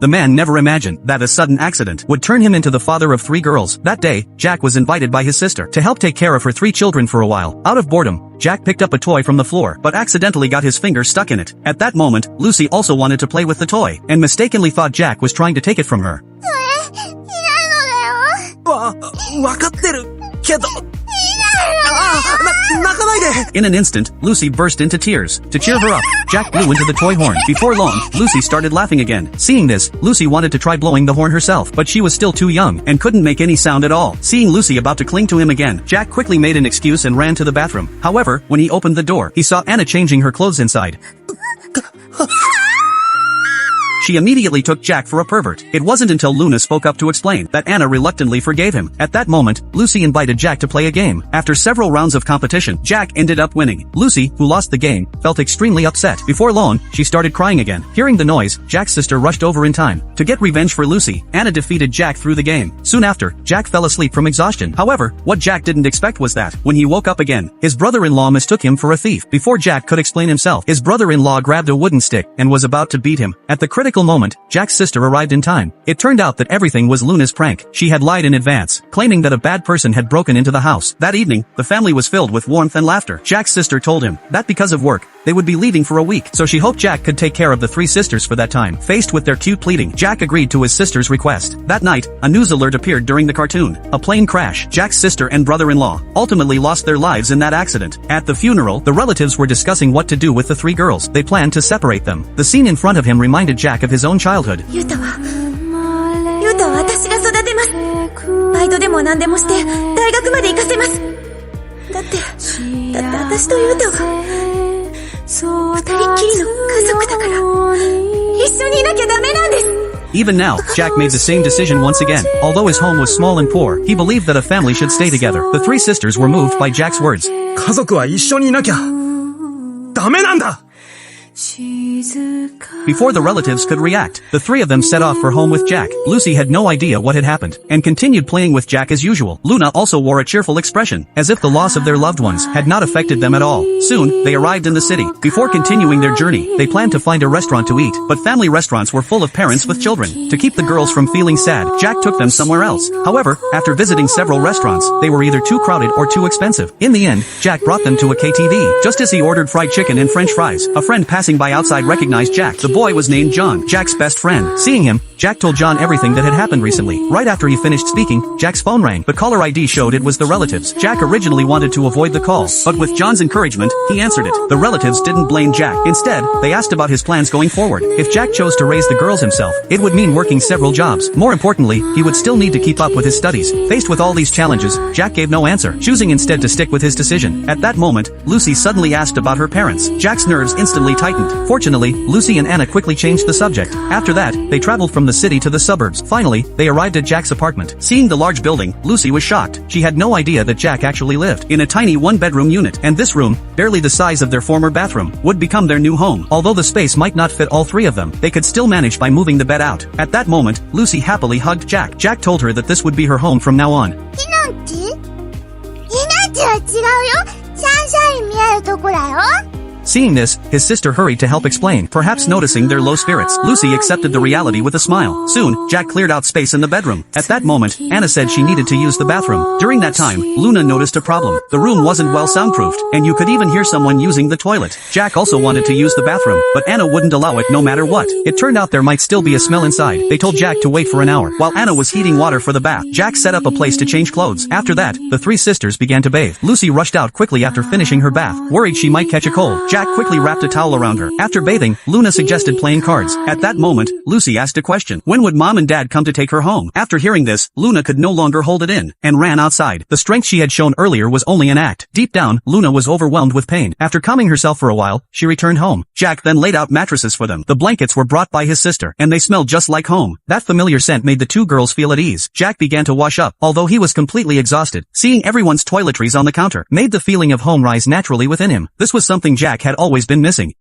The man never imagined that a sudden accident would turn him into the father of 3 girls. That day, Jack was invited by his sister to help take care of her 3 children for a while. Out of boredom, Jack picked up a toy from the floor, but accidentally got his finger stuck in it. At that moment, Lucy also wanted to play with the toy, and mistakenly thought Jack was trying to take it from her. わかってるけど。泣かないで。 In an instant, Lucy burst into tears. To cheer her up, Jack blew into the toy horn. Before long, Lucy started laughing again. Seeing this, Lucy wanted to try blowing the horn herself, but she was still too young and couldn't make any sound at all. Seeing Lucy about to cling to him again, Jack quickly made an excuse and ran to the bathroom. However, when he opened the door, he saw Anna changing her clothes inside. She immediately took Jack for a pervert. It wasn't until Luna spoke up to explain that Anna reluctantly forgave him. At that moment, Lucy invited Jack to play a game. After several rounds of competition, Jack ended up winning. Lucy, who lost the game, felt extremely upset. Before long, she started crying again. Hearing the noise, Jack's sister rushed over in time. To get revenge for Lucy, Anna defeated Jack through the game. Soon after, Jack fell asleep from exhaustion. However, what Jack didn't expect was that, when he woke up again, his brother-in-law mistook him for a thief. Before Jack could explain himself, his brother-in-law grabbed a wooden stick and was about to beat him. At the critical moment, Jack's sister arrived in time. It turned out that everything was Luna's prank. She had lied in advance, claiming that a bad person had broken into the house. That evening, the family was filled with warmth and laughter. Jack's sister told him that because of work, they would be leaving for a week, so she hoped Jack could take care of the 3 sisters for that time. Faced with their cute pleading, Jack agreed to his sister's request. That night, a news alert appeared during the cartoon. A plane crash. Jack's sister and brother-in-law ultimately lost their lives in that accident. At the funeral, the relatives were discussing what to do with the 3 girls. They planned to separate them. The scene in front of him reminded Jack of his own childhood. ユタは私が育てます。バイトでも何でもして大学まで行かせます。だって私とユタは2人っきりの家族だから一緒にいなきゃダメなんです。 Even now, Jack made the same decision once again. Although his home was small and poor, he believed that a family should stay together. The 3 sisters were moved by Jack's words. 家族は一緒にいなきゃダメなんだ。 Before the relatives could react, the 3 of them set off for home with Jack. Lucy had no idea what had happened, and continued playing with Jack as usual. Luna also wore a cheerful expression, as if the loss of their loved ones had not affected them at all. Soon, they arrived in the city. Before continuing their journey, they planned to find a restaurant to eat, but family restaurants were full of parents with children. To keep the girls from feeling sad, Jack took them somewhere else. However, after visiting several restaurants, they were either too crowded or too expensive. In the end, Jack brought them to a KTV. Just as he ordered fried chicken and french fries, a friend passing by outside recognized Jack. The boy was named John, Jack's best friend. Seeing him, Jack told John everything that had happened recently. Right after he finished speaking, Jack's phone rang. The caller ID showed it was the relatives. Jack originally wanted to avoid the call, but with John's encouragement, he answered it. The relatives didn't blame Jack. Instead, they asked about his plans going forward. If Jack chose to raise the girls himself, it would mean working several jobs. More importantly, he would still need to keep up with his studies. Faced with all these challenges, Jack gave no answer, choosing instead to stick with his decision. At that moment, Lucy suddenly asked about her parents. Jack's nerves instantly tightened. Fortunately, Lucy and Anna quickly changed the subject. After that, they traveled from the city to the suburbs. Finally, they arrived at Jack's apartment. Seeing the large building, Lucy was shocked. She had no idea that Jack actually lived in a tiny 1-bedroom unit, and this room, barely the size of their former bathroom, would become their new home. Although the space might not fit all 3 of them, they could still manage by moving the bed out. At that moment, Lucy happily hugged Jack. Jack told her that this would be her home from now on. は違うよ。サンシャイン見えるとこだよ。 Seeing this, his sister hurried to help explain, perhaps noticing their low spirits. Lucy accepted the reality with a smile. Soon, Jack cleared out space in the bedroom. At that moment, Anna said she needed to use the bathroom. During that time, Luna noticed a problem. The room wasn't well soundproofed, and you could even hear someone using the toilet. Jack also wanted to use the bathroom, but Anna wouldn't allow it no matter what. It turned out there might still be a smell inside. They told Jack to wait for an hour. While Anna was heating water for the bath, Jack set up a place to change clothes. After that, the 3 sisters began to bathe. Lucy rushed out quickly after finishing her bath, worried she might catch a cold. Jack quickly wrapped a towel around her. After bathing, Luna suggested playing cards. At that moment, Lucy asked a question. When would Mom and Dad come to take her home? After hearing this, Luna could no longer hold it in, and ran outside. The strength she had shown earlier was only an act. Deep down, Luna was overwhelmed with pain. After calming herself for a while, she returned home. Jack then laid out mattresses for them. The blankets were brought by his sister, and they smelled just like home. That familiar scent made the 2 girls feel at ease. Jack began to wash up, although he was completely exhausted. Seeing everyone's toiletries on the counter made the feeling of home rise naturally within him. This was something Jack had always been missing.